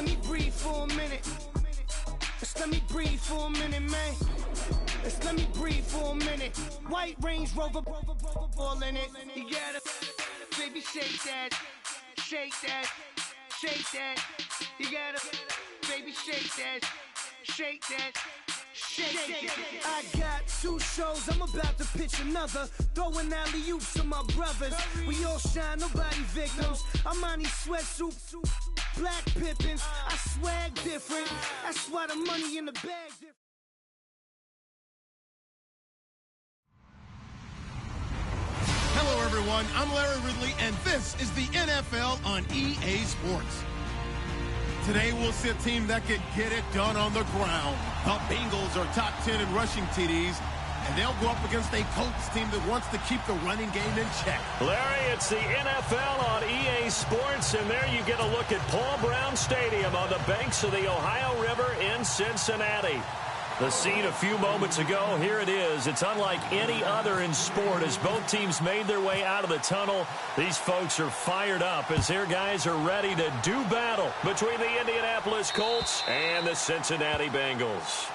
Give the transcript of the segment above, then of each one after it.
me breathe for a minute. Just let me breathe for a minute, man. Just let me breathe for a minute. White Range Rover, all in it. You gotta, baby, shake that, shake that, shake that. You gotta, baby, shake that, shake that. I got 2 shows, I'm about to pitch another. Throwing alley-oops to my brothers. We all shine, nobody victims. I'm on these sweatsuit, black Pippins. I swag different. That's why the money in the bag different. Hello, everyone. I'm Larry Ridley, and this is the NFL on EA Sports. Today, we'll see a team that can get it done on the ground. The Bengals are top 10 in rushing TDs, and they'll go up against a Colts team that wants to keep the running game in check. Larry, it's the NFL on EA Sports, and there you get a look at Paul Brown Stadium on the banks of the Ohio River in Cincinnati. The scene a few moments ago, here it is. It's unlike any other in sport as both teams made their way out of the tunnel. These folks are fired up as their guys are ready to do battle between the Indianapolis Colts and the Cincinnati Bengals.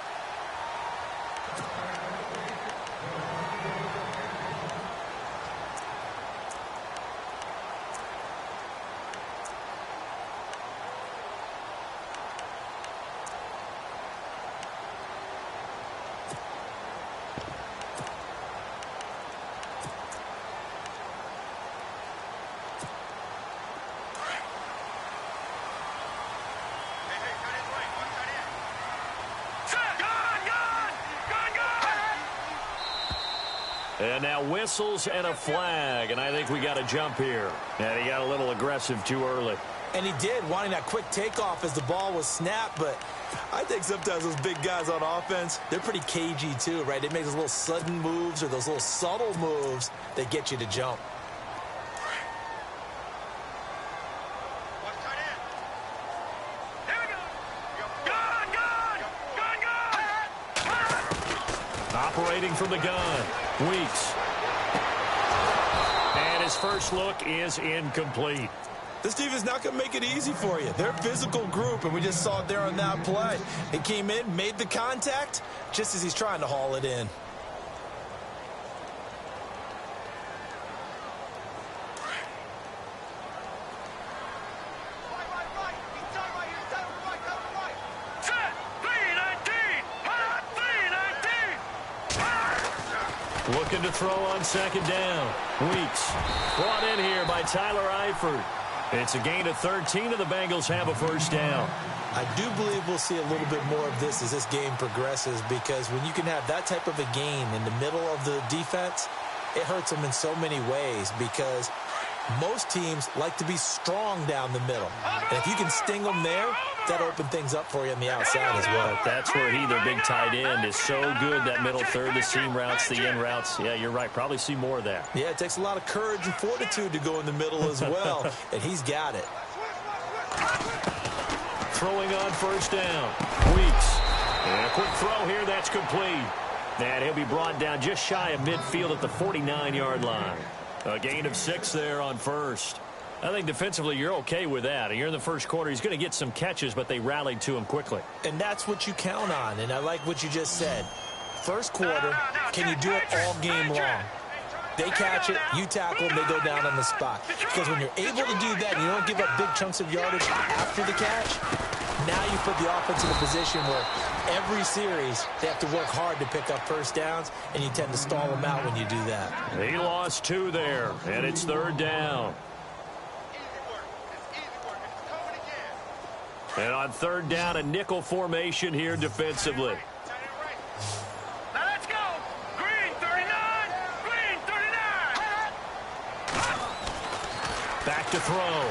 And now whistles and a flag, and I think we got a jump here. And he got a little aggressive too early. And he did, wanting that quick takeoff as the ball was snapped, but I think sometimes those big guys on offense, they're pretty cagey too, right? They make those little sudden moves or those little subtle moves that get you to jump. Operating from the gun, Weeks. And his first look is incomplete. This defense is not going to make it easy for you. They're a physical group, and we just saw it there on that play. He came in, made the contact, just as he's trying to haul it in. Looking to throw on second down. Weeks brought in here by Tyler Eifert. It's a gain of 13, and the Bengals have a first down. I do believe we'll see a little bit more of this as this game progresses, because when you can have that type of a gain in the middle of the defense, it hurts them in so many ways, because most teams like to be strong down the middle. And if you can sting them there, that opens things up for you on the outside as well. That's where their big tight end, is so good, that middle third, the seam routes, the in routes. Yeah, you're right. Probably see more of that. Yeah, it takes a lot of courage and fortitude to go in the middle as well, and he's got it. Throwing on first down. Weeks. And a quick throw here. That's complete. And he'll be brought down just shy of midfield at the 49-yard line. A gain of 6 there on first. I think defensively you're okay with that. You're in the first quarter. He's going to get some catches, but they rallied to him quickly. And that's what you count on, and I like what you just said. First quarter, can you do it all game long? They catch it, you tackle them, they go down on the spot. Because when you're able to do that and you don't give up big chunks of yardage after the catch, now you put the offense in a position where every series they have to work hard to pick up first downs, and you tend to stall them out when you do that. He lost 2 there, and it's third down. And on third down, a nickel formation here defensively. Now let's go. Green 39. Green 39. Back to throw.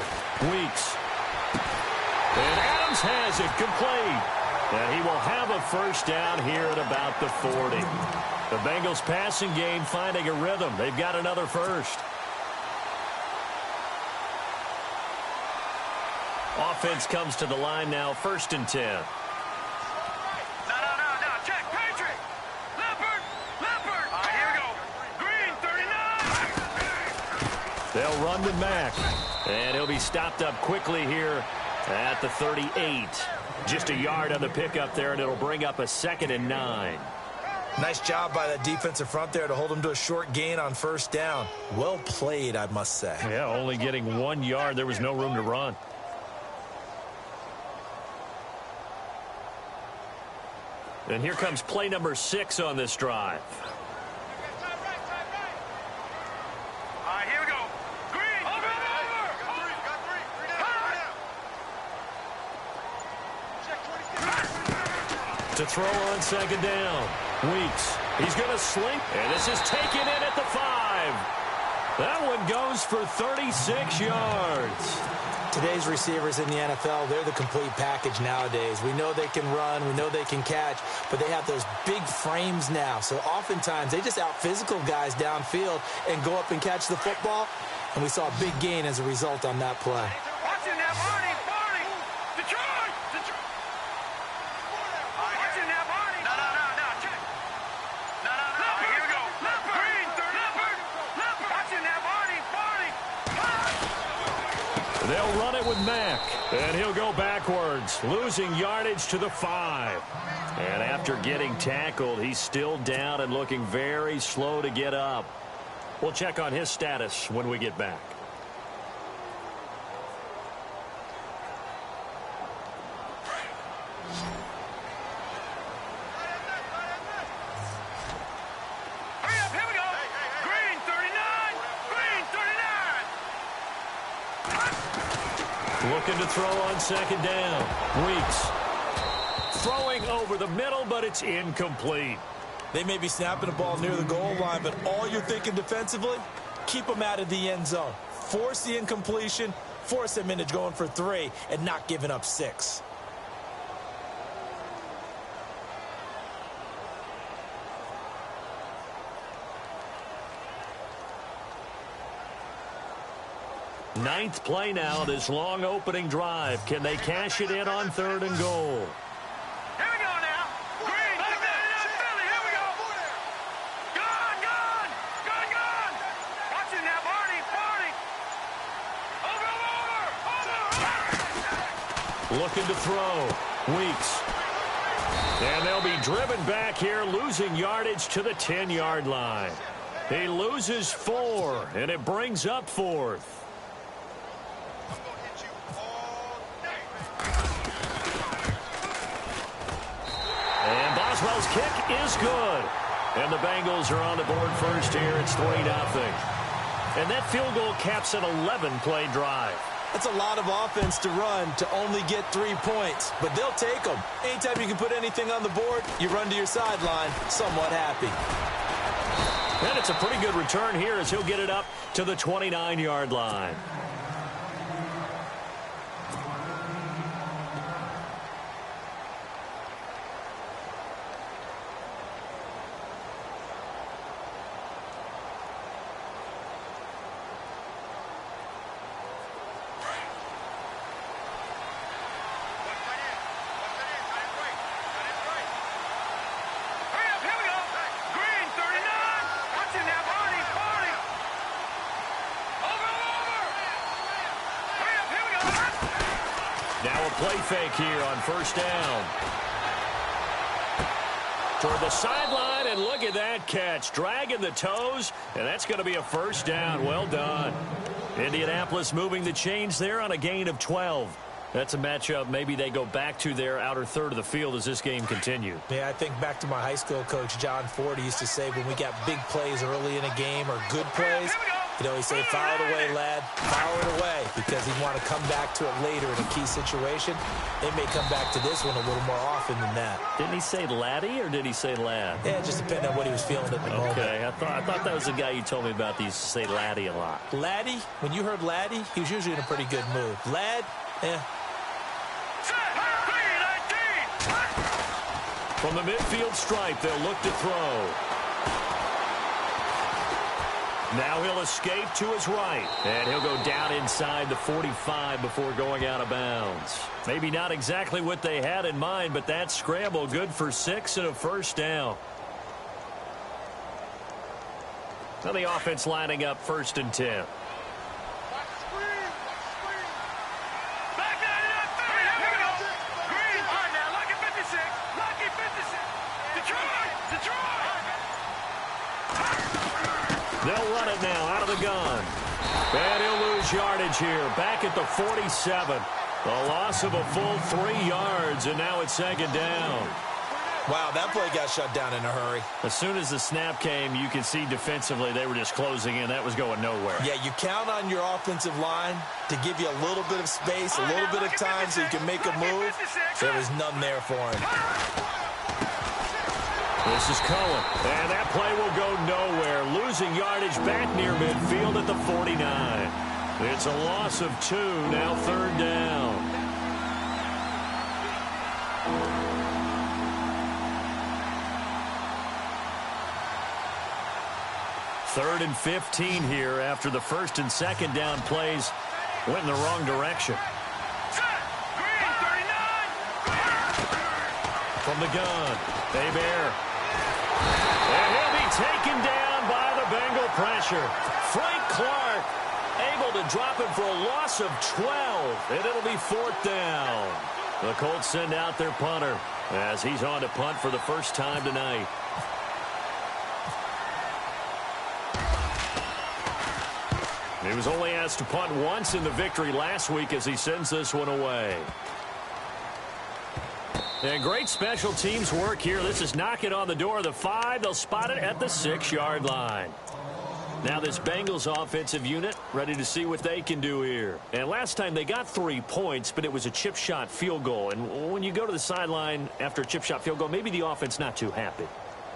Weeks. And Adams has it complete. And he will have a first down here at about the 40. The Bengals passing game finding a rhythm. They've got another first. Offense comes to the line now, 1st and 10. No. Check. Patriot. Leopard. All right, here we go. Green 39. They'll run with Mack. And he'll be stopped up quickly here At the 38. Just a yard on the pickup there, and it'll bring up a 2nd and 9. Nice job by that defensive front there to hold him to a short gain on first down. Well played, I must say. Yeah, only getting 1 yard. There was no room to run. And here comes play number 6 on this drive. All right, here we go. Green. Over. To throw on 2nd down. Weeks. He's going to sling. And this is taken in at the 5. That one goes for 36 yards. Today's receivers in the NFL, they're the complete package nowadays. We know they can run, we know they can catch, but they have those big frames now. So oftentimes they just out-physical guys downfield and go up and catch the football. And we saw a big gain as a result on that play. Watching that, Barney. Detroit. Watching that, Barney. No. Check. No. Here we go. Green. Leopard. Watching that, Barney. They'll run it with Mack, and he'll go backwards, losing yardage to the 5. And after getting tackled, he's still down and looking very slow to get up. We'll check on his status when we get back. Hurry up, here we go. Green 39. Looking to throw on 2nd down. Weeks. Throwing over the middle, but it's incomplete. They may be snapping the ball near the goal line, but all you're thinking defensively, keep them out of the end zone. Force the incompletion, force them into going for 3, and not giving up 6. Ninth play now, this long opening drive. Can they cash it in on 3rd and goal? Here we go now. Green. Philly. Here we go. Gone. Watching that, Barney. Over. Looking to throw. Weeks. And they'll be driven back here, losing yardage to the 10-yard line. He loses 4, and it brings up 4th. And Boswell's kick is good. And the Bengals are on the board first here. It's 3-0. And that field goal caps an 11-play drive. That's a lot of offense to run to only get 3 points, but they'll take them. Anytime you can put anything on the board, you run to your sideline somewhat happy. And it's a pretty good return here as he'll get it up to the 29-yard line. Play fake here on 1st down. Toward the sideline, and look at that catch. Dragging the toes, and that's going to be a 1st down. Well done. Indianapolis moving the chains there on a gain of 12. That's a matchup maybe they go back to their outer third of the field as this game continues. Yeah, I think back to my high school coach, John Ford. He used to say when we got big plays early in a game or good plays, he'd always say, foul it away, lad. Foul it away, because he'd want to come back to it later in a key situation. They may come back to this one a little more often than that. Didn't he say laddie or did he say lad? Yeah, it just depended on what he was feeling at the moment. Okay, I thought that was the guy you told me about that used to say laddie a lot. Laddie, when you heard laddie, he was usually in a pretty good mood. Lad, From the midfield stripe, they'll look to throw. Now he'll escape to his right, and he'll go down inside the 45 before going out of bounds. Maybe not exactly what they had in mind, but that scramble good for 6 and a 1st down. Now the offense lining up 1st and 10. They'll run it now out of the gun. And he'll lose yardage here. Back at the 47. A loss of a full 3 yards, and now it's second down. Wow, that play got shut down in a hurry. As soon as the snap came, you could see defensively they were just closing in. That was going nowhere. Yeah, you count on your offensive line to give you a little bit of space, a little bit of time so you can make a move. There was none there for him. This is Cohen, and that play will go nowhere. Losing yardage back near midfield at the 49. It's a loss of 2, now third down. Third and 15 here after the first and second down plays went in the wrong direction. From the gun, Bear. And he'll be taken down by the Bengal pressure. Frank Clark able to drop him for a loss of 12, and it'll be fourth down. The Colts send out their punter as he's on to punt for the first time tonight. He was only asked to punt once in the victory last week as he sends this one away. And great special teams work here. This is knocking on the door of the 5. They'll spot it at the 6-yard line. Now this Bengals offensive unit ready to see what they can do here. And last time they got 3 points, but it was a chip shot field goal. And when you go to the sideline after a chip shot field goal, maybe the offense not too happy.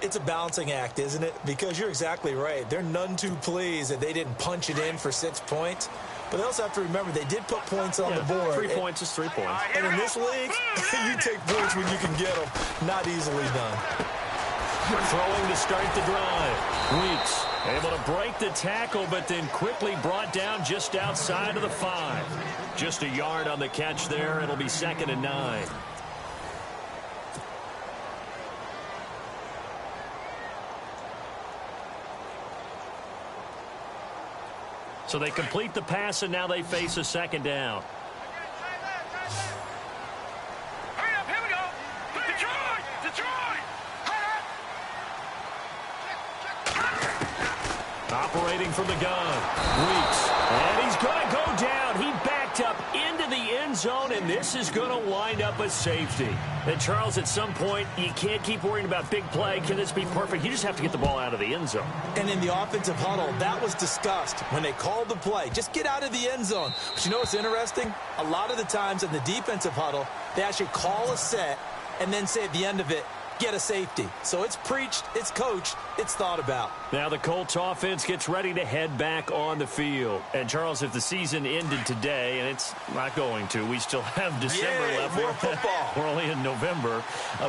It's a balancing act, isn't it? Because you're exactly right. They're none too pleased that they didn't punch it in for 6 points. But they also have to remember they did put points on the board. 3 points is 3 points. And in this league, you take points when you can get them. Not easily done. Throwing to start the drive. Weeks able to break the tackle, but then quickly brought down just outside of the 5. Just a yard on the catch there. It'll be 2nd and 9. So they complete the pass, and now they face a second down. Hurry up, here we go. Detroit! Operating from the gun. Weeks. And he's going to go down. He backed up into the end zone, and this is going to wind up a safety. And, Charles, at some point, you can't keep worrying about big play. Can this be perfect? You just have to get the ball out of the end zone. And in the offensive huddle, that was discussed when they called the play. Just get out of the end zone. But you know what's interesting? A lot of the times in the defensive huddle, they actually call a set and then say at the end of it, get a safety. So it's preached, it's coached, it's thought about. Now the Colts offense gets ready to head back on the field. And, Charles, if the season ended today, and it's not going to, we still have December left. More football. We're only in November.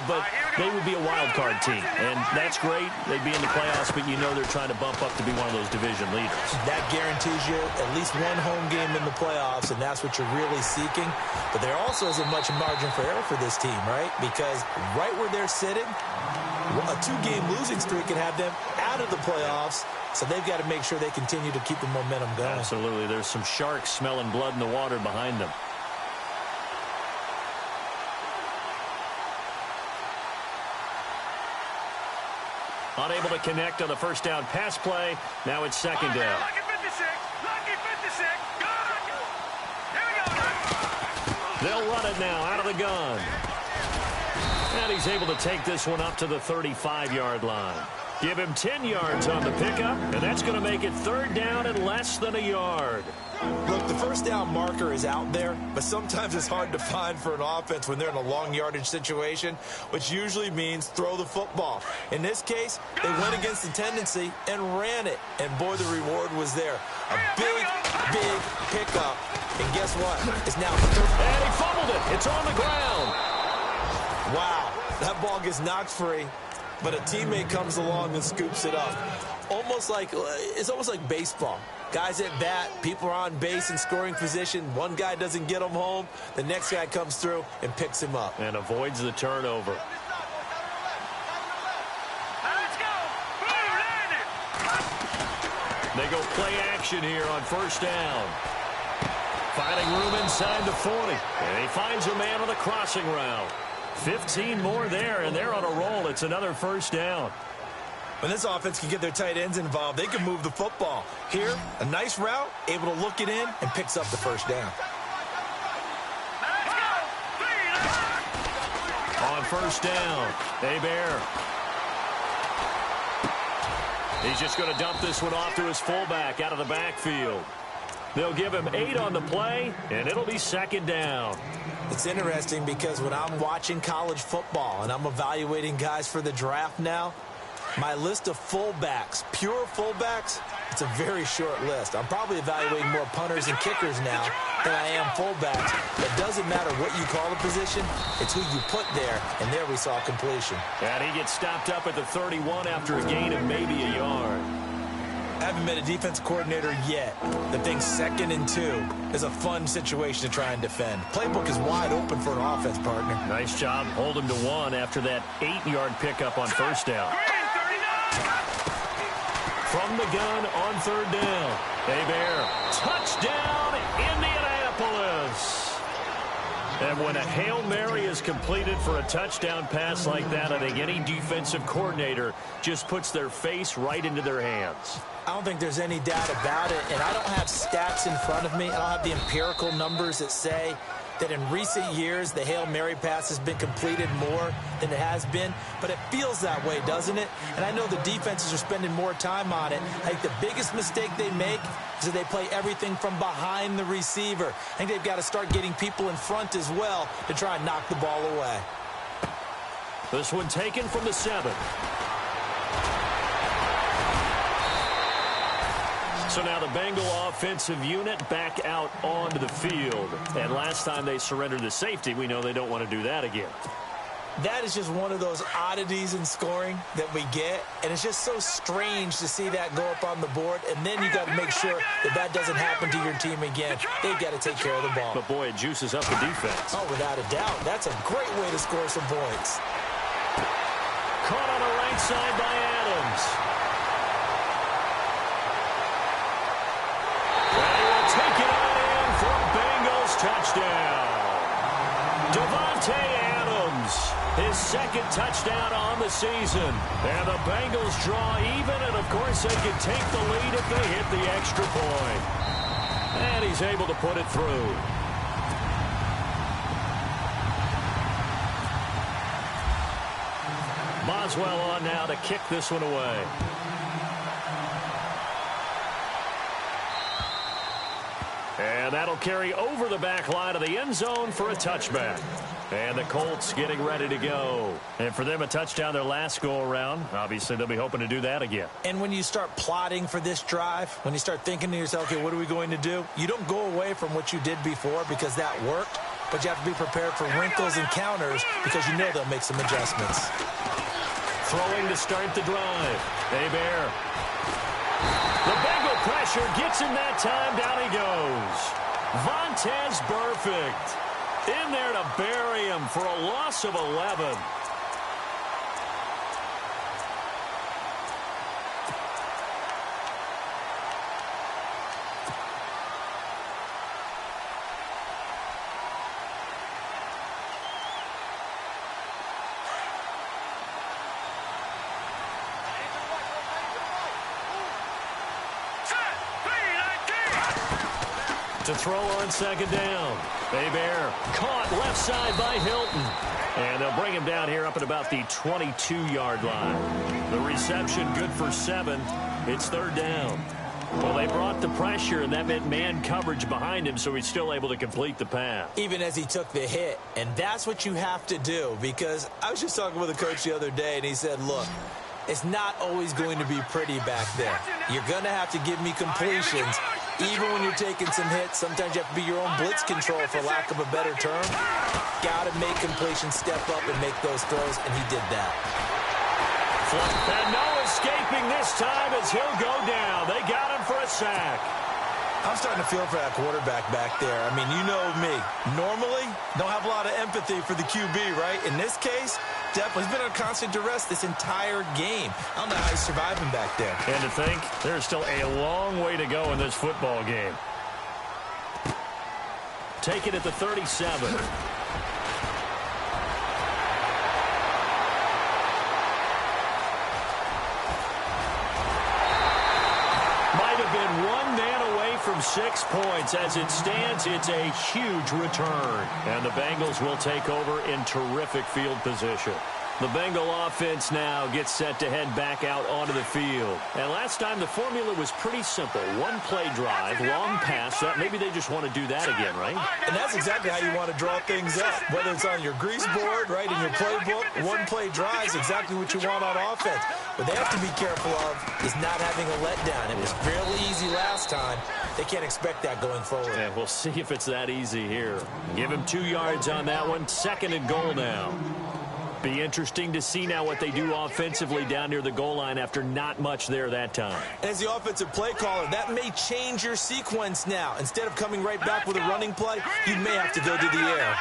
But they would be a wild card team. And that's great. They'd be in the playoffs, but you know they're trying to bump up to be one of those division leaders. That guarantees you at least one home game in the playoffs, and that's what you're really seeking. But there also isn't much margin for error for this team, right? Because right where they're sitting, a 2-game losing streak can have them out of the playoffs, so they've got to make sure they continue to keep the momentum going. Absolutely. There's some sharks smelling blood in the water behind them. Unable to connect on the first down pass play. Now it's second down. Lucky 56. Got it. Here we go. They'll run it now out of the gun. And he's able to take this one up to the 35-yard line. Give him 10 yards on the pickup, and that's going to make it third down and less than a yard. Look, the first down marker is out there, but sometimes it's hard to find for an offense when they're in a long yardage situation, which usually means throw the football. In this case, they went against the tendency and ran it, and boy, the reward was there. A big pickup, and guess what? It's now third. And he fumbled it. It's on the ground. Wow, that ball gets knocked free, but a teammate comes along and scoops it up. It's almost like baseball. Guys at bat, people are on base in scoring position. One guy doesn't get him home. The next guy comes through and picks him up. And avoids the turnover. Let's go. They go play action here on first down. Finding room inside the 40. And he finds a man on the crossing route. 15 more there, and they're on a roll. It's another first down. When this offense can get their tight ends involved, they can move the football. Here, a nice route, able to look it in, and picks up the first down. On first down, Hebert. He's just going to dump this one off to his fullback out of the backfield. They'll give him 8 on the play, and it'll be second down. It's interesting because when I'm watching college football and I'm evaluating guys for the draft now, my list of fullbacks, pure fullbacks, it's a very short list. I'm probably evaluating more punters and kickers now than I am fullbacks. It doesn't matter what you call the position, it's who you put there, and there we saw completion. And he gets stopped up at the 31 after a gain of maybe a yard. I haven't met a defense coordinator yet that thinks 2nd and 2 is a fun situation to try and defend. Playbook is wide open for an offense, partner. Nice job. Hold him to 1 after that 8-yard pickup on first down. From the gun on third down. Hebert. Touchdown, Indianapolis. And when a Hail Mary is completed for a touchdown pass like that, I think any defensive coordinator just puts their face right into their hands. I don't think there's any doubt about it, and I don't have stats in front of me. I don't have the empirical numbers that say that in recent years the Hail Mary pass has been completed more than it has been, but it feels that way, doesn't it? And I know the defenses are spending more time on it. I think the biggest mistake they make is that they play everything from behind the receiver. I think they've got to start getting people in front as well to try and knock the ball away. This one taken from the 7. So now the Bengal offensive unit back out onto the field. And last time they surrendered the safety, we know they don't want to do that again. That is just one of those oddities in scoring that we get. And it's just so strange to see that go up on the board. And then you got to make sure that that doesn't happen to your team again. They've got to take care of the ball. But, boy, it juices up the defense. Oh, without a doubt. That's a great way to score some points. Caught on the right side by Adams. Take it on in for Bengals touchdown. Devontae Adams, his 2nd touchdown on the season. And the Bengals draw even, and of course they can take the lead if they hit the extra point. And he's able to put it through. Boswell on now to kick this one away. And that'll carry over the back line of the end zone for a touchback. And the Colts getting ready to go. And for them, a touchdown their last go-around. Obviously, they'll be hoping to do that again. And when you start plotting for this drive, when you start thinking to yourself, okay, what are we going to do? You don't go away from what you did before because that worked. But you have to be prepared for wrinkles and counters because you know they'll make some adjustments. Throwing to start the drive. Hebert. The Bengal pressure gets him that time. Down he goes. Vontaze Burfict in there to bury him for a loss of 11. To throw on second down. Hebert caught left side by Hilton. And they'll bring him down here up at about the 22-yard line. The reception good for 7. It's third down. Well, they brought the pressure, and that meant man coverage behind him, so he's still able to complete the pass. Even as he took the hit. And that's what you have to do, because I was just talking with a coach the other day, and he said, look, it's not always going to be pretty back there. You're going to have to give me completions. Even when you're taking some hits, sometimes you have to be your own blitz control, for lack of a better term. Got to make completions, step up, and make those throws, and he did that. And no escaping this time as he'll go down. They got him for a sack. I'm starting to feel for that quarterback back there. I mean, you know me. Normally, don't have a lot of empathy for the QB, right? In this case, definitely. He's been under constant duress this entire game. I don't know how he's surviving back there. And to think, there's still a long way to go in this football game. Take it at the 37. from 6 points. As it stands, it's a huge return. And the Bengals will take over in terrific field position. The Bengal offense now gets set to head back out onto the field. And last time, the formula was pretty simple. One-play drive, long pass. Maybe they just want to do that again, right? And that's exactly how you want to draw things up. Whether it's on your grease board, right, in your playbook, one-play drive is exactly what you want on offense. What they have to be careful of is not having a letdown. It was fairly easy last time. They can't expect that going forward. Yeah, we'll see if it's that easy here. Give him 2 yards on that one. 2nd and goal now. Be interesting to see now what they do offensively down near the goal line after not much there that time. As the offensive play caller, that may change your sequence now. Instead of coming right back with a running play, you may have to go to the air.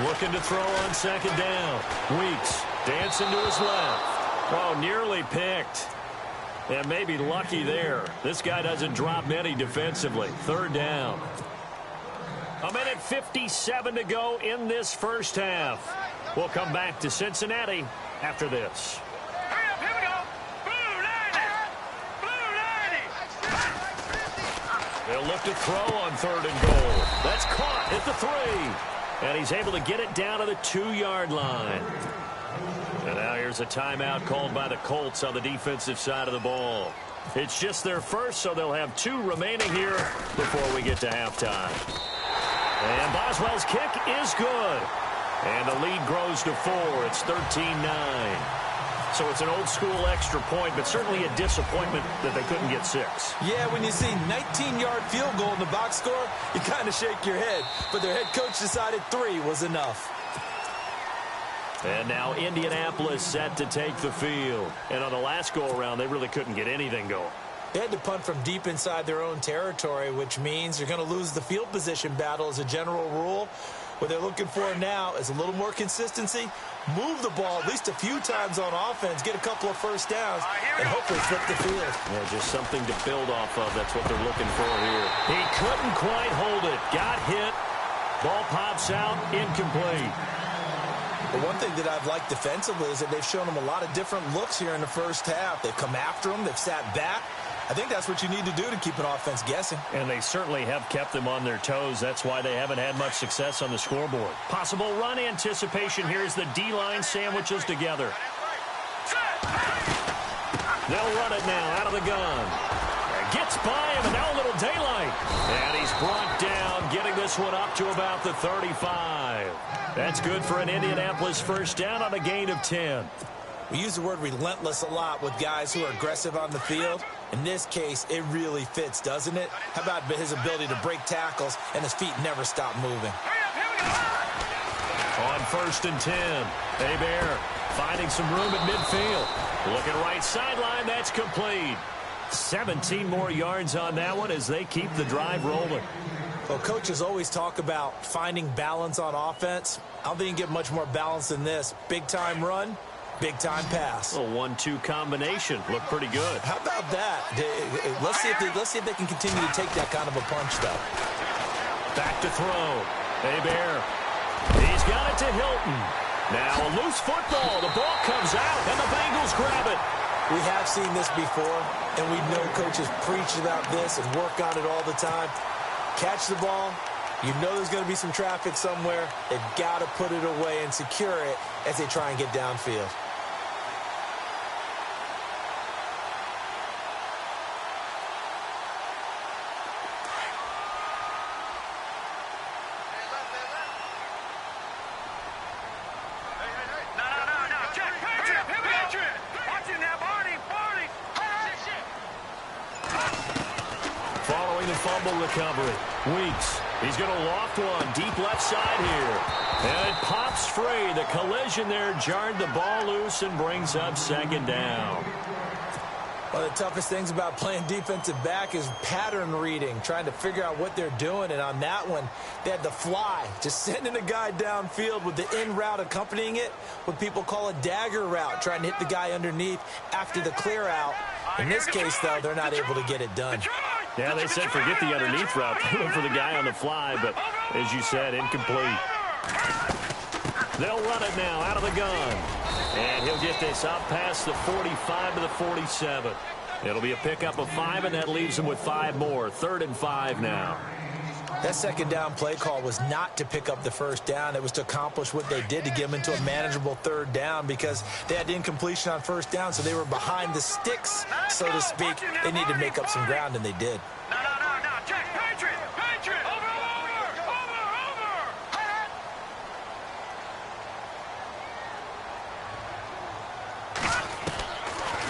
Looking to throw on 2nd down. Weeks dancing to his left. Oh, nearly picked. And maybe lucky there. This guy doesn't drop many defensively. 3rd down. 1:57 to go in this first half. We'll come back to Cincinnati after this. Here we go. Blue 90. They'll look to throw on 3rd and goal. That's caught at the 3. And he's able to get it down to the 2-yard line. And now here's a timeout called by the Colts on the defensive side of the ball. It's just their first, so they'll have 2 remaining here before we get to halftime. And Boswell's kick is good. And the lead grows to 4. It's 13-9. So it's an old-school extra point, but certainly a disappointment that they couldn't get 6. Yeah, when you see 19-yard field goal in the box score, you kind of shake your head. But their head coach decided 3 was enough. And now Indianapolis set to take the field. And on the last go-around, they really couldn't get anything going. They had to punt from deep inside their own territory, which means you're going to lose the field position battle as a general rule. What they're looking for now is a little more consistency, move the ball at least a few times on offense, get a couple of first downs, and hopefully flip the field. Yeah, just something to build off of. That's what they're looking for here. He couldn't quite hold it. Got hit. Ball pops out. Incomplete. But one thing that I've liked defensively is that they've shown them a lot of different looks here in the first half. They've come after them. They've sat back. I think that's what you need to do to keep an offense guessing. And they certainly have kept them on their toes. That's why they haven't had much success on the scoreboard. Possible run anticipation here as the D-line sandwiches together. They'll run it now out of the gun. Gets by him, and now a little daylight. And he's brought down, getting this one up to about the 35. That's good for an Indianapolis first down on a gain of 10. We use the word relentless a lot with guys who are aggressive on the field. In this case, it really fits, doesn't it? How about his ability to break tackles and his feet never stop moving? On 1st and 10, Hebert finding some room at midfield. Looking right sideline, that's complete. 17 more yards on that one as they keep the drive rolling. Well, coaches always talk about finding balance on offense. I don't think you can get much more balance than this. Big-time run, big-time pass. A 1-2 combination. Looked pretty good. How about that? Let's see if they can continue to take that kind of a punch, though. Back to throw. Hebert. He's got it to Hilton. Now a loose football. The ball comes out, and the Bengals grab it. We have seen this before, and we know coaches preach about this and work on it all the time. Catch the ball. You know there's going to be some traffic somewhere. They've got to put it away and secure it as they try and get downfield. Fumble recovery. Weeks. He's going to loft one deep left side here. And it pops free. The collision there jarred the ball loose and brings up 2nd down. One of the toughest things about playing defensive back is pattern reading, trying to figure out what they're doing. And on that one, they had the fly, just sending a guy downfield with the in route accompanying it, what people call a dagger route, trying to hit the guy underneath after the clear out. In this case, though, they're not able to get it done. Yeah, they said forget the underneath route. They went for the guy on the fly, but as you said, incomplete. They'll run it now out of the gun. And he'll get this up past the 45 to the 47. It'll be a pickup of 5, and that leaves him with 5 more. 3rd and 5 now. That second down play call was not to pick up the first down. It was to accomplish what they did to get them into a manageable 3rd down because they had incompletion on first down, so they were behind the sticks, so to speak. They needed to make up some ground, and they did. No. Check. Patriot. Over.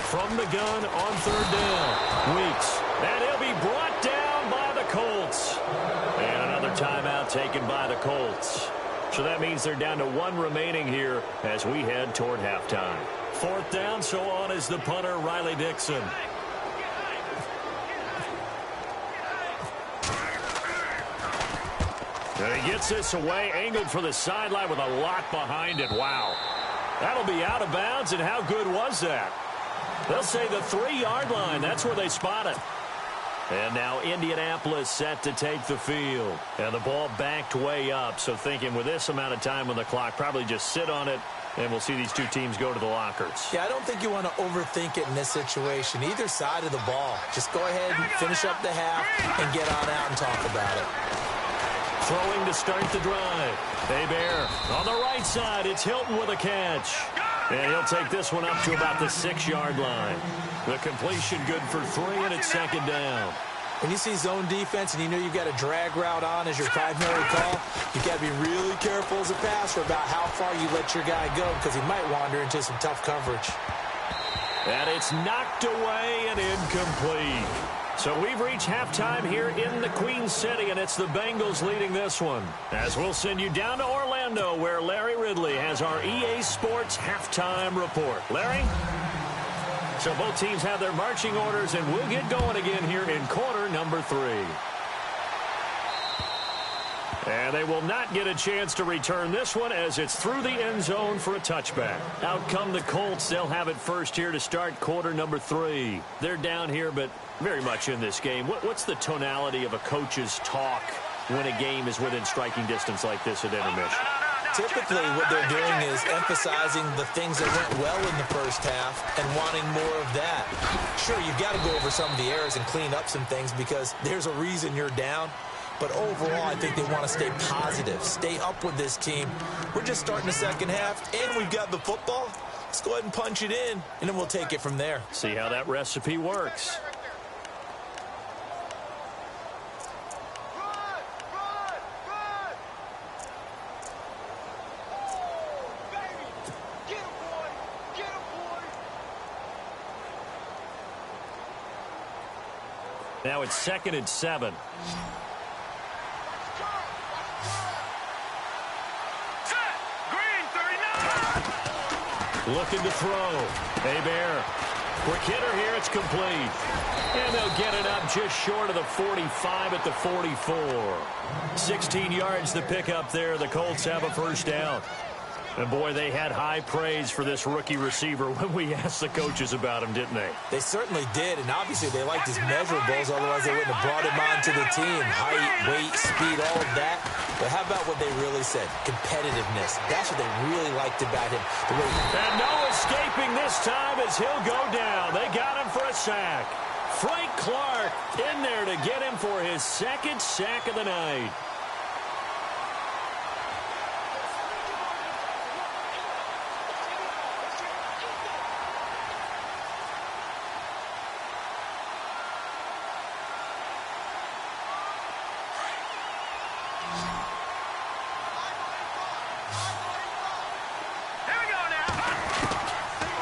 From the gun on 3rd down. Weeks. And he'll be brought down by the Colts. And another timeout taken by the Colts. So that means they're down to 1 remaining here as we head toward halftime. 4th down, so on is the punter, Riley Dixon. And he gets this away, angled for the sideline with a lot behind it. Wow. That'll be out of bounds, and how good was that? They'll say the 3-yard line. That's where they spot it. And now Indianapolis set to take the field. And the ball backed way up. So thinking with this amount of time on the clock, probably just sit on it, and we'll see these two teams go to the lockers. Yeah, I don't think you want to overthink it in this situation. Either side of the ball. Just go ahead and finish up the half and get on out and talk about it. Throwing to start the drive. Bear on the right side. It's Hilton with a catch. And he'll take this one up to about the 6-yard line. The completion good for 3, and it's 2nd down. When you see zone defense and you know you've got a drag route on as your primary call, you've got to be really careful as a passer about how far you let your guy go because he might wander into some tough coverage. And it's knocked away and incomplete. So we've reached halftime here in the Queen City, and it's the Bengals leading this one. As we'll send you down to Orlando, where Larry Ridley has our EA Sports halftime report. Larry? So both teams have their marching orders, and we'll get going again here in quarter number 3. And they will not get a chance to return this one as it's through the end zone for a touchback. Out come the Colts. They'll have it first here to start quarter number 3. They're down here, but very much in this game. What's the tonality of a coach's talk when a game is within striking distance like this at intermission? Typically, what they're doing is emphasizing the things that went well in the first half and wanting more of that. Sure, you've got to go over some of the errors and clean up some things because there's a reason you're down. But overall, I think they want to stay positive, stay up with this team. We're just starting the second half, and we've got the football. Let's go ahead and punch it in, and then we'll take it from there. See how that recipe works. Now it's 2nd and 7. Looking to throw. Bear. Quick hitter here. It's complete. And they'll get it up just short of the 45 at the 44. 16 yards to pick up there. The Colts have a first down. And, boy, they had high praise for this rookie receiver when we asked the coaches about him, didn't they? They certainly did, and obviously they liked his measurables, otherwise they wouldn't have brought him onto the team. Height, weight, speed, all of that. But how about what they really said? Competitiveness. That's what they really liked about him. And no escaping this time as he'll go down. They got him for a sack. Frank Clark in there to get him for his 2nd sack of the night.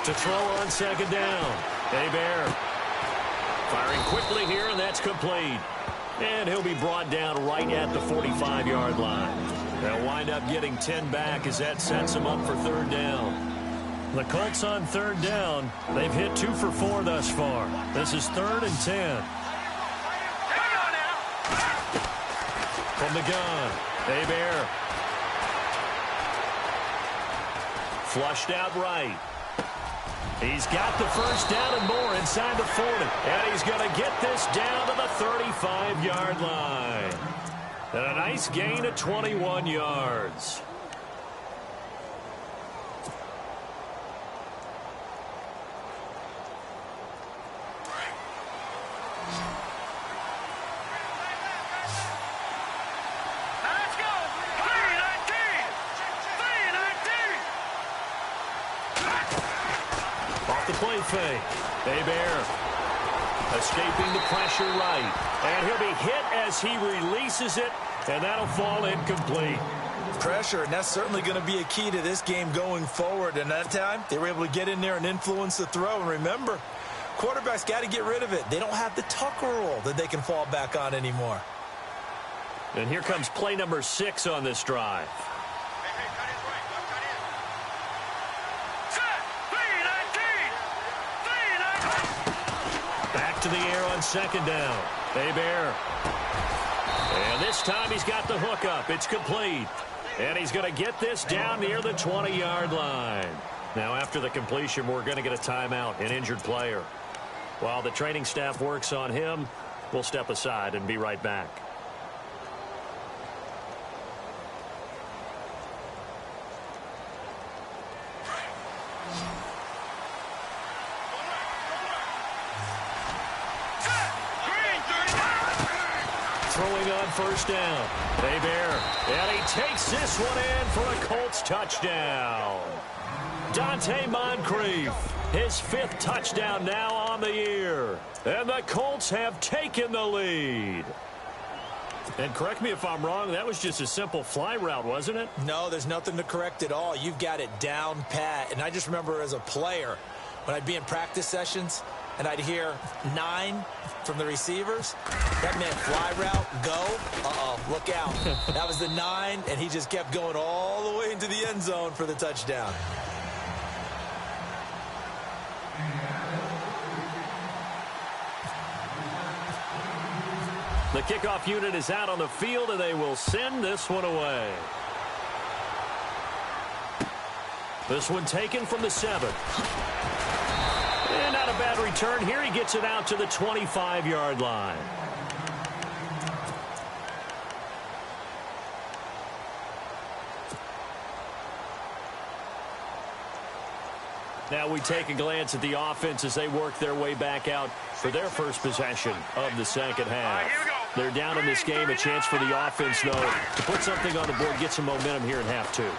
To throw on 2nd down. Bear firing quickly here, and that's complete. And he'll be brought down right at the 45-yard line. They'll wind up getting 10 back as that sets them up for 3rd down. The Colts on 3rd down. They've hit 2 for 4 thus far. This is 3rd and 10. From the gun, Bear. Flushed out right. He's got the first down and more inside the 40. And he's going to get this down to the 35-yard line. And a nice gain of 21 yards. Let's go. 319. 319. Off the play fake. Hebert escaping the pressure right. And he'll be hit as he releases it, and that'll fall incomplete. Pressure, and that's certainly going to be a key to this game going forward. And that time, they were able to get in there and influence the throw. And remember, quarterbacks got to get rid of it. They don't have the Tucker rule that they can fall back on anymore. And here comes play number 6 on this drive. Back to the air on second down. Hebert. And this time he's got the hookup. It's complete. And he's going to get this down near the 20-yard line. Now, after the completion, we're going to get a timeout, an injured player. While the training staff works on him, we'll step aside and be right back. Throwing on first down. Hebert. And he takes this one in for a Colts touchdown. Dante Moncrief, his 5th touchdown now on the year. And the Colts have taken the lead. And correct me if I'm wrong, that was just a simple fly route, wasn't it? No, there's nothing to correct at all. You've got it down pat. And I just remember as a player, when I'd be in practice sessions, and I'd hear 9 from the receivers, that meant fly route, go, look out. That was the 9, and he just kept going all the way into the end zone for the touchdown. The kickoff unit is out on the field, and they will send this one away. This one taken from the 7. And not a bad return here. He gets it out to the 25-yard line. Now we take a glance at the offense as they work their way back out for their first possession of the second half. They're down in this game. A chance for the offense, though, to put something on the board, get some momentum here in half 2.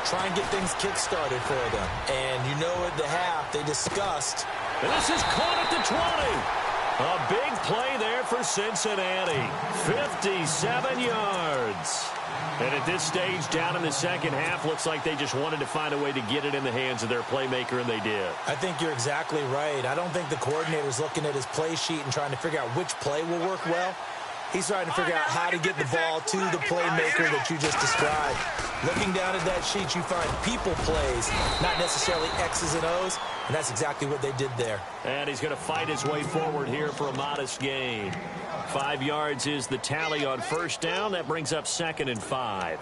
Try and get things kick-started for them. And you know at the half, they discussed. And this is caught at the 20. A big play there for Cincinnati. 57 yards. And at this stage, down in the second half, looks like they just wanted to find a way to get it in the hands of their playmaker, and they did. I think you're exactly right. I don't think the coordinator's looking at his play sheet and trying to figure out which play will work well. He's trying to figure out how to get the ball to the playmaker that you just described. Looking down at that sheet, you find people plays, not necessarily X's and O's, and that's exactly what they did there. And he's going to fight his way forward here for a modest gain. 5 yards is the tally on first down. That brings up 2nd and 5.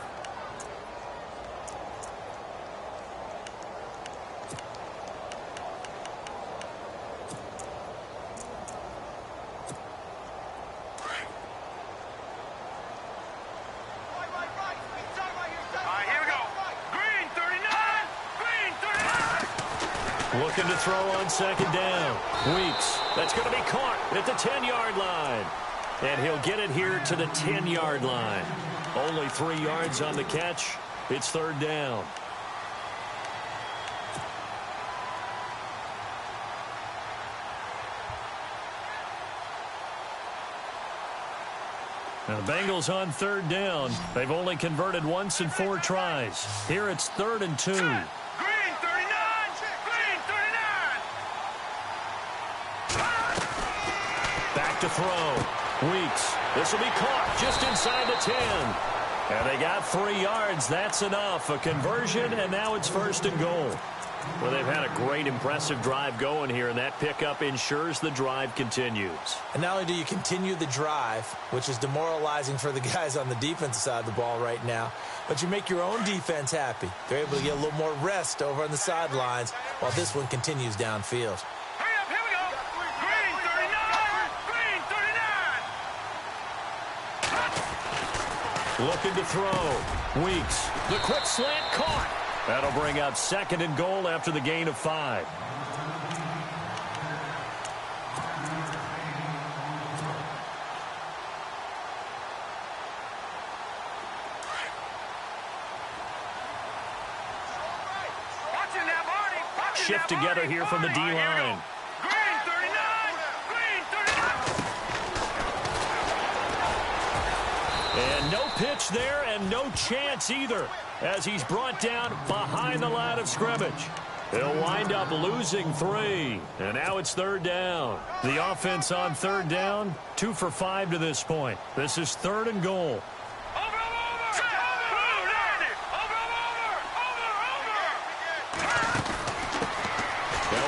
Looking to throw on second down. Weeks. That's going to be caught at the 10-yard line. And he'll get it here to the 10-yard line. Only 3 yards on the catch. It's third down. Now the Bengals on third down. They've only converted once in 4 tries. Here it's 3rd and 2. Back to throw. Weeks. This will be caught just inside the 10. And they got 3 yards. That's enough. A conversion, and now it's 1st and goal. Well, they've had a great, impressive drive going here, and that pickup ensures the drive continues. And not only do you continue the drive, which is demoralizing for the guys on the defensive side of the ball right now, but you make your own defense happy. They're able to get a little more rest over on the sidelines while this one continues downfield. Looking to throw. Weeks. The quick slant caught. That'll bring up 2nd and goal after the gain of 5. shift together here from the D-line. Green 39! Green 39! And no pitch there and no chance either as he's brought down behind the line of scrimmage. He'll wind up losing 3. And now it's 3rd down. The offense on 3rd down, 2 for 5 to this point. This is 3rd and goal.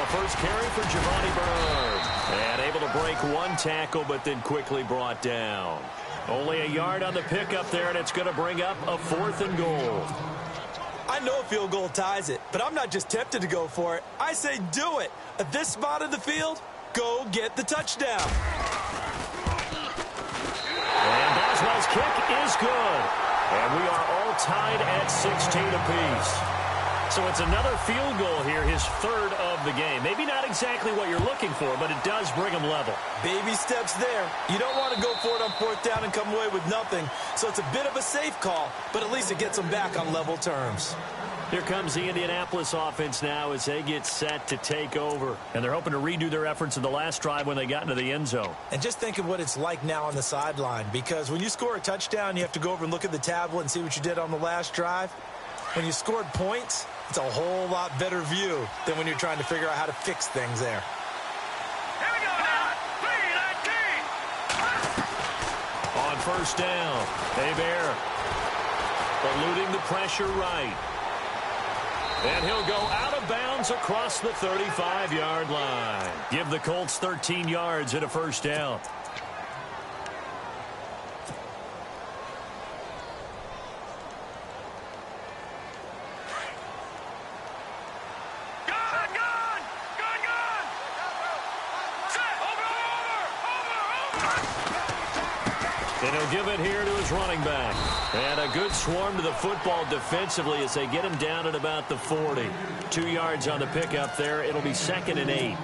First carry for Giovanni Bernard. And able to break 1 tackle, but then quickly brought down. Only a yard on the pickup there, and it's going to bring up a 4th and goal. I know a field goal ties it, but I'm not just tempted to go for it. I say do it. At this spot of the field, go get the touchdown. And Boswell's kick is good. And we are all tied at 16 apiece. So it's another field goal here, his 3rd of the game. Maybe not exactly what you're looking for, but it does bring him level. Baby steps there. You don't want to go for it on 4th down and come away with nothing. So it's a bit of a safe call, but at least it gets them back on level terms. Here comes the Indianapolis offense now as they get set to take over. And they're hoping to redo their efforts in the last drive when they got into the end zone. And just think of what it's like now on the sideline, because when you score a touchdown, you have to go over and look at the tablet and see what you did on the last drive. When you scored points, it's a whole lot better view than when you're trying to figure out how to fix things there. Here we go now. 3-19. On 1st down, Hebert eluding the pressure right. And he'll go out of bounds across the 35-yard line. Give the Colts 13 yards at a 1st down. And he'll give it here to his running back. And a good swarm to the football defensively as they get him down at about the 40. 2 yards on the pickup there. It'll be 2nd and 8.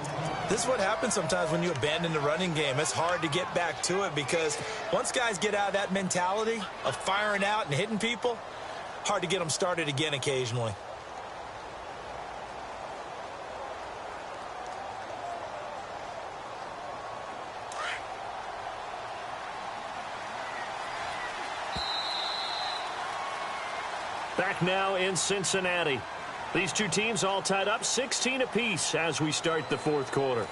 This is what happens sometimes when you abandon the running game. It's hard to get back to it because once guys get out of that mentality of firing out and hitting people, hard to get them started again occasionally. Back now in Cincinnati. These two teams all tied up 16 apiece as we start the 4th quarter.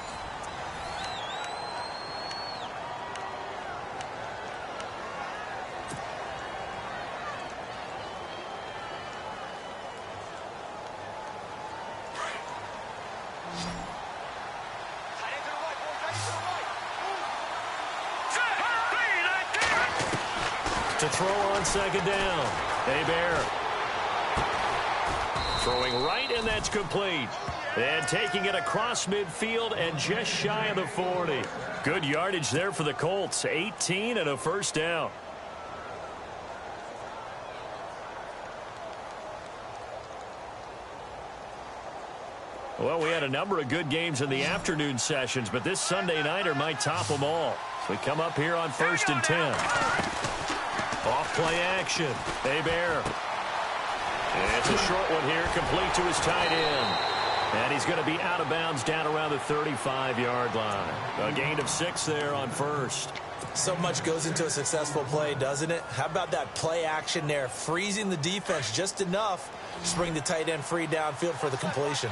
To throw on 2nd down. Hebert. Throwing right, and that's complete. And taking it across midfield and just shy of the 40. Good yardage there for the Colts. 18 and a 1st down. Well, we had a number of good games in the afternoon sessions, but this Sunday nighter might top them all. So we come up here on 1st and 10. Off play action. Hebert. It's a short one here, complete to his tight end. And he's going to be out of bounds down around the 35-yard line. A gain of 6 there on 1st. So much goes into a successful play, doesn't it? How about that play action there, freezing the defense just enough to bring the tight end free downfield for the completion.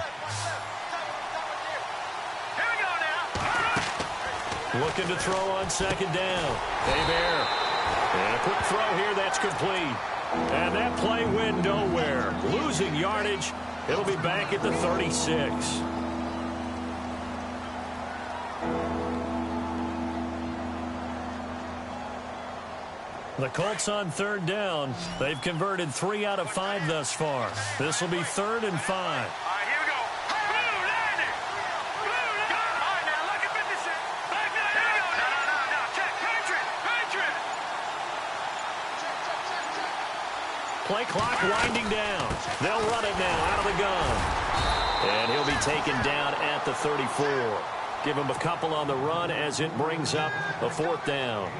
Here we go now. Looking to throw on 2nd down. Hebert. And a quick throw here, that's complete. And that play went nowhere. Losing yardage. It'll be back at the 36. The Colts on 3rd down. They've converted 3 out of 5 thus far. This will be 3rd and 5. All right, here we go. Blue landing. Blue landing. All right, now look at 56. Back now. Here we go. No. Check. Patriot. Play clock winding down. They'll run it now out of the gun. And he'll be taken down at the 34. Give him a couple on the run as it brings up a 4th down.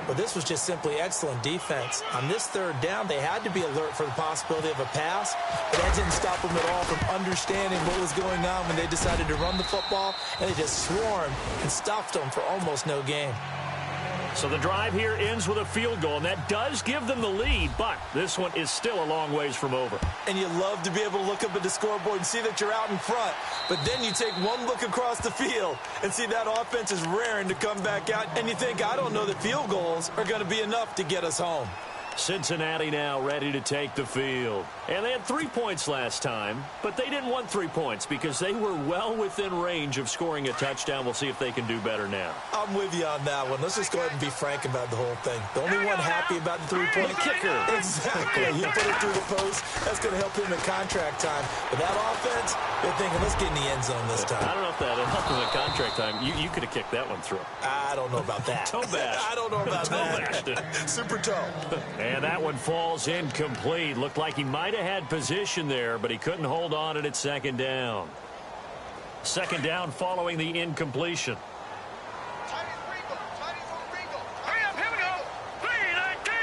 But this was just simply excellent defense. On this third down, they had to be alert for the possibility of a pass, but that didn't stop them at all from understanding what was going on when they decided to run the football, and they just swarmed and stuffed them for almost no gain. So the drive here ends with a field goal, and that does give them the lead, but this one is still a long ways from over. And you love to be able to look up at the scoreboard and see that you're out in front, but then you take one look across the field and see that offense is raring to come back out, and you think, I don't know that field goals are going to be enough to get us home. Cincinnati now ready to take the field. And they had 3 points last time, but they didn't want 3 points because they were well within range of scoring a touchdown. We'll see if they can do better now. I'm with you on that one. Let's just go ahead and be frank about the whole thing. The only one happy about the three-point kicker. Exactly. You put it through the post. That's going to help him in contract time. But that offense, they're thinking, let's get in the end zone this time. I don't know if that helped him in contract time. You could have kicked that one through. I don't know about that. Toe bash. I don't know about that. Super toe. And that one falls incomplete. Looked like he might have had position there, but he couldn't hold on at second down. Second down following the incompletion. Hurry up, here we go. 3-19.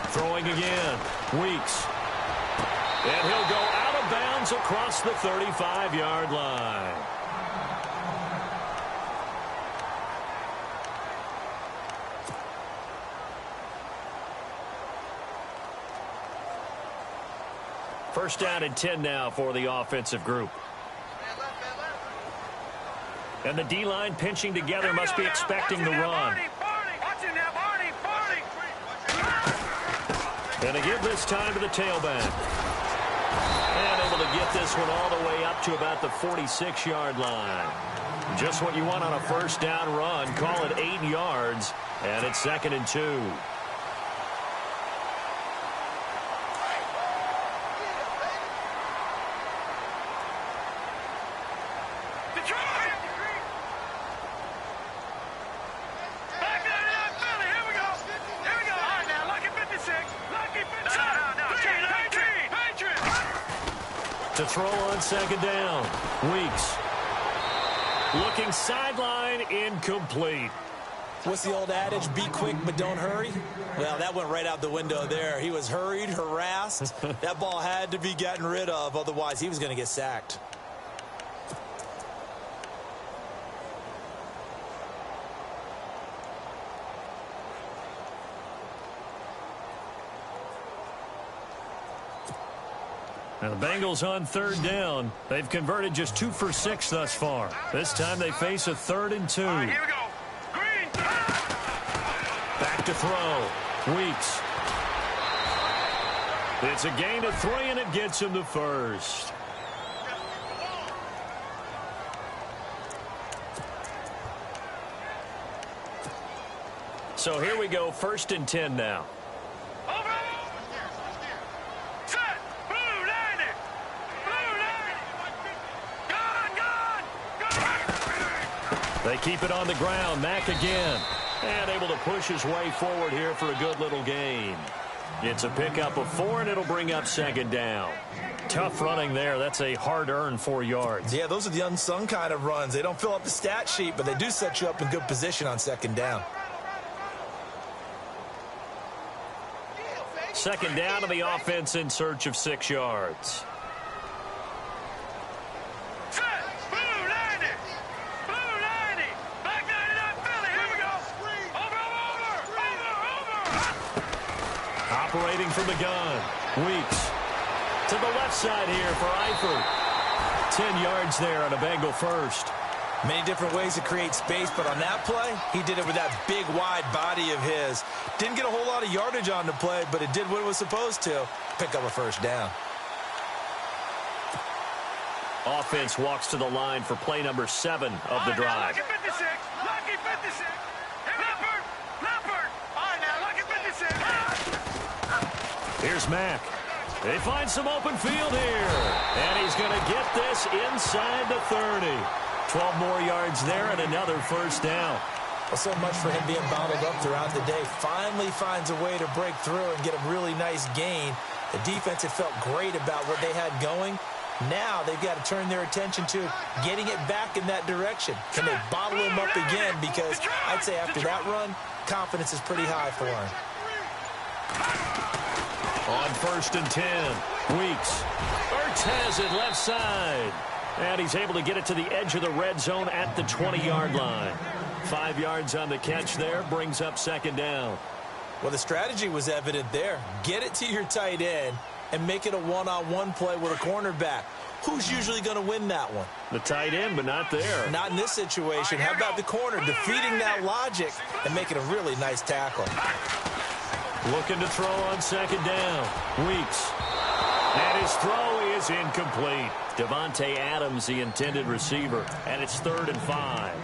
3-19. Throwing again. Weeks. And he'll go out of bounds across the 35-yard line. First down and 10 now for the offensive group. And the D-line pinching together must be expecting the run. And they give this time to the tailback. And able to get this one all the way up to about the 46-yard line. Just what you want on a first down run. Call it 8 yards. And it's 2nd and 2. To throw on second down. Weeks. Looking sideline, incomplete. What's the old adage? Be quick, but don't hurry? Well, that went right out the window there. He was hurried, harassed. That ball had to be gotten rid of, otherwise he was going to get sacked. Now the Bengals on third down. They've converted just 2 for 6 thus far. This time they face a 3rd and 2. All right, here we go. Green. Back to throw. Weeks. It's a gain of 3, and it gets him to first. So here we go, 1st and 10 now. They keep it on the ground. Mack again. And able to push his way forward here for a good little gain. It's a pickup of 4, and it'll bring up 2nd down. Tough running there. That's a hard-earned 4 yards. Yeah, those are the unsung kind of runs. They don't fill up the stat sheet, but they do set you up in good position on 2nd down. 2nd down to the offense in search of 6 yards. Operating from the gun. Weeks. To the left side here for Eifert. 10 yards there on a Bengal first. Many different ways to create space, but on that play, he did it with that big, wide body of his. Didn't get a whole lot of yardage on the play, but it did what it was supposed to. Pick up a first down. Offense walks to the line for play number 7 of the drive. Lucky 56. Lucky 56. Leopard. Leopard. All right, now, lucky 56. Here's Mack. They find some open field here. And he's going to get this inside the 30. 12 more yards there and another first down. Well, so much for him being bottled up throughout the day. Finally finds a way to break through and get a really nice gain. The defense had felt great about what they had going. Now they've got to turn their attention to getting it back in that direction. Can they bottle him up again? Because I'd say after that run, confidence is pretty high for him. On 1st and 10, Weeks. Ertz has it left side. And he's able to get it to the edge of the red zone at the 20-yard line. 5 yards on the catch there, brings up 2nd down. Well, the strategy was evident there. Get it to your tight end and make it a one-on-one play with a cornerback. Who's usually going to win that one? The tight end, but not there. Not in this situation. How about the corner defeating that logic and making a really nice tackle? Looking to throw on 2nd down. Weeks. And his throw is incomplete. Devontae Adams, the intended receiver, and it's 3rd and 5.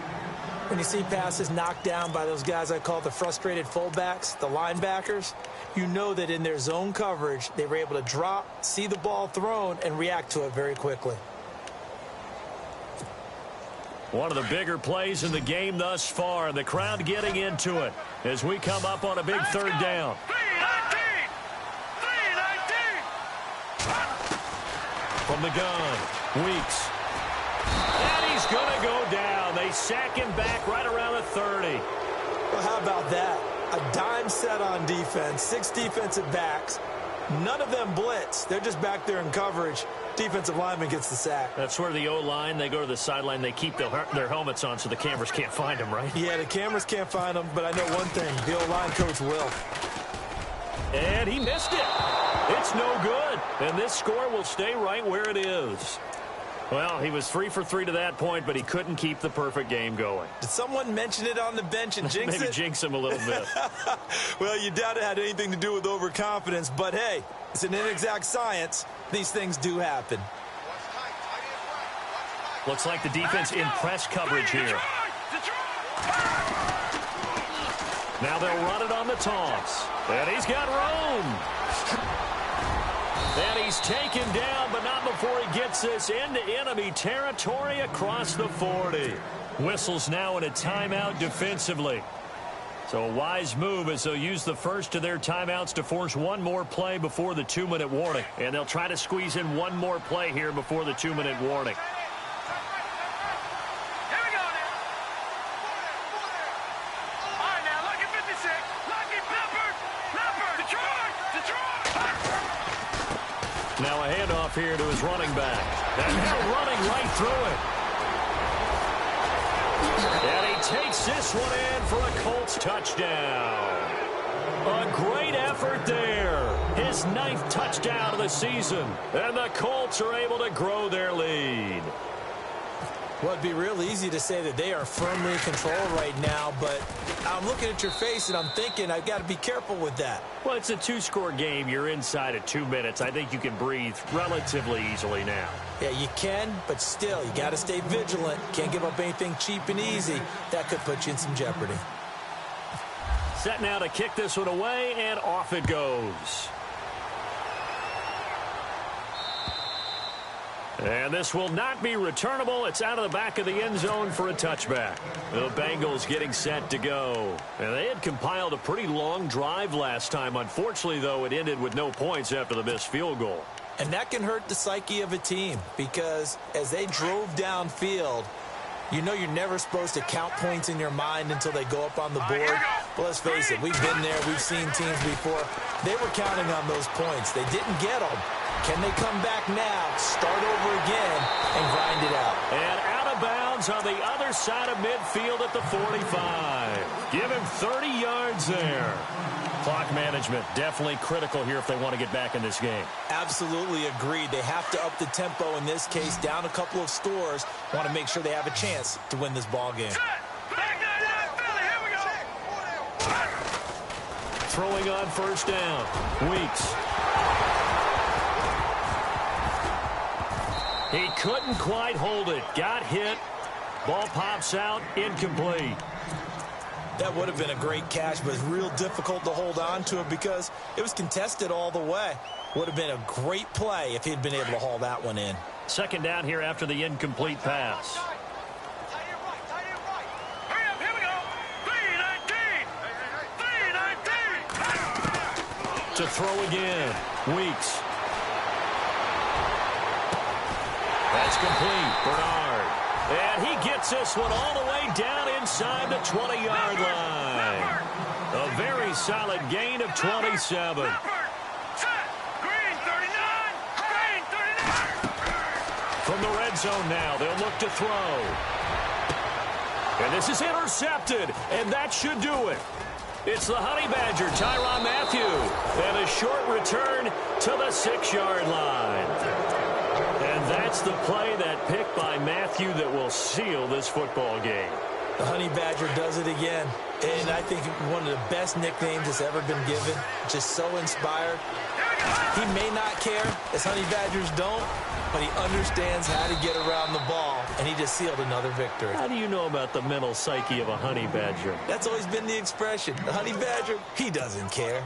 When you see passes knocked down by those guys I call the frustrated fullbacks, the linebackers, you know that in their zone coverage, they were able to drop, see the ball thrown, and react to it very quickly. One of the bigger plays in the game thus far, and the crowd getting into it as we come up on a big 3rd down. 3-19. From the gun, Weeks. And he's going to go down. They sack him back right around the 30. Well, how about that? A dime set on defense, 6 defensive backs. None of them blitz. They're just back there in coverage. Defensive lineman gets the sack. That's where the O-line, they go to the sideline, they keep their helmets on so the cameras can't find them, right? Yeah, the cameras can't find them, but I know one thing. The O-line coach will. And he missed it. It's no good. And this score will stay right where it is. Well, he was 3 for 3 to that point, but he couldn't keep the perfect game going. Did someone mention it on the bench and jinx it? Maybe jinx him a little bit. Well, you doubt it had anything to do with overconfidence, but hey, it's an inexact science. These things do happen. Looks like the defense in press coverage here. Now they'll run it on the toss. And he's got room. And he's taken down, but not before he gets this into enemy territory across the 40. Whistles now in a timeout defensively. So a wise move as they'll use the first of their timeouts to force one more play before the 2-minute warning. And they'll try to squeeze in one more play here before the 2-minute warning. Here we go now. All right, now, lucky 56. Lucky Leopard. Detroit. Now a handoff here to his running back. And now running right through it. And he takes this one in for a Colts touchdown. A great effort there. His 9th touchdown of the season. And the Colts are able to grow their lead. Well, it'd be real easy to say that they are firmly in control right now, but I'm looking at your face and I'm thinking I've got to be careful with that. Well, it's a 2-score game. You're inside of 2 minutes. I think you can breathe relatively easily now. Yeah, you can, but still, you got to stay vigilant. Can't give up anything cheap and easy. That could put you in some jeopardy. Set now to kick this one away, and off it goes. And this will not be returnable. It's out of the back of the end zone for a touchback. The Bengals getting set to go. And they had compiled a pretty long drive last time. Unfortunately, though, it ended with no points after the missed field goal. And that can hurt the psyche of a team because as they drove downfield, you know you're never supposed to count points in your mind until they go up on the board. But let's face it, we've been there. We've seen teams before. They were counting on those points. They didn't get them. Can they come back now, start over again, and grind it out? And out of bounds on the other side of midfield at the 45. Give him 30 yards there. Clock management definitely critical here if they want to get back in this game. Absolutely agreed. They have to up the tempo in this case, down a couple of scores. Want to make sure they have a chance to win this ball game. Throwing on 1st down. Weeks. He couldn't quite hold it. Got hit. Ball pops out. Incomplete. That would have been a great catch, but it's real difficult to hold on to it because it was contested all the way. Would have been a great play if he'd been able to haul that one in. 2nd down here after the incomplete pass. Hurry up, here we go. 3-19. To throw again. Weeks. It's complete. Bernard. And he gets this one all the way down inside the 20-yard line. A very solid gain of 27. From the red zone now, they'll look to throw. And this is intercepted, and that should do it. It's the Honey Badger, Tyrann Mathieu, and a short return to the 6-yard line. And that's the play, that pick by Mathieu, that will seal this football game. The Honey Badger does it again. And I think one of the best nicknames that's ever been given. Just so inspired. He may not care, as Honey Badgers don't, but he understands how to get around the ball, and he just sealed another victory. How do you know about the mental psyche of a Honey Badger? That's always been the expression. The Honey Badger, he doesn't care.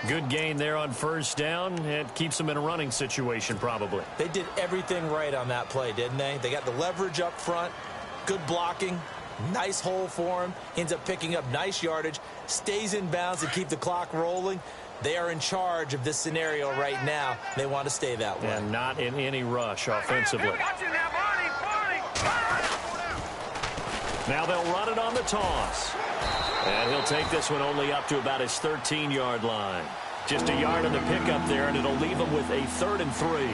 Good gain there on first down. It keeps them in a running situation, probably. They did everything right on that play, didn't they? They got the leverage up front, good blocking, nice hole for him, ends up picking up nice yardage, stays in bounds to keep the clock rolling. They are in charge of this scenario right now. They want to stay that way. And not in any rush offensively. Now they'll run it on the toss. And he'll take this one only up to about his 13-yard line. Just a yard on the pickup there, and it'll leave him with a 3rd and 3.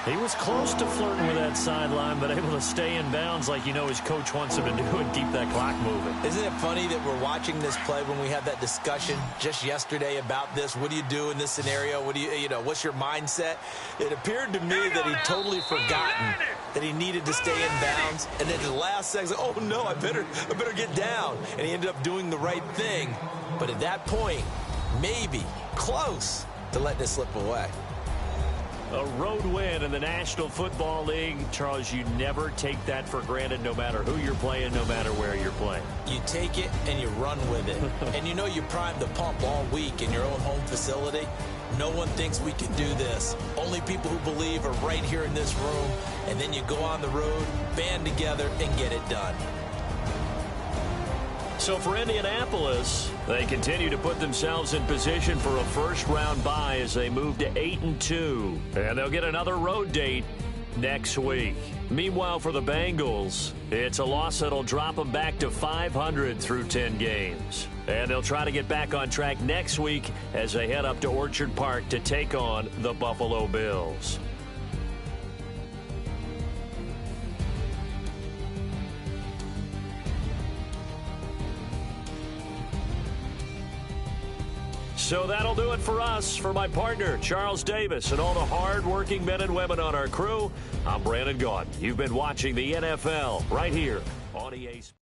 He was close to flirting with that sideline, but able to stay in bounds like his coach wants him to do and keep that clock moving. Isn't it funny that we're watching this play when we had that discussion just yesterday about this? What do you do in this scenario? What do what's your mindset? It appeared to me that he'd totally forgotten that he needed to stay in bounds. And then in the last second, oh no, I better get down. And he ended up doing the right thing. But at that point, maybe close to letting it slip away. A road win in the National Football League. Charles, you never take that for granted, no matter who you're playing, no matter where you're playing. You take it and you run with it. And you primed the pump all week in your own home facility. No one thinks we can do this. Only people who believe are right here in this room. And then you go on the road, band together, and get it done. So for Indianapolis, they continue to put themselves in position for a first-round bye as they move to 8-2. And they'll get another road date next week. Meanwhile, for the Bengals, it's a loss that'll drop them back to 500 through 10 games. And they'll try to get back on track next week as they head up to Orchard Park to take on the Buffalo Bills. So that'll do it for us. For my partner, Charles Davis, and all the hard-working men and women on our crew, I'm Brandon Gaudin. You've been watching the NFL right here on EA Sports.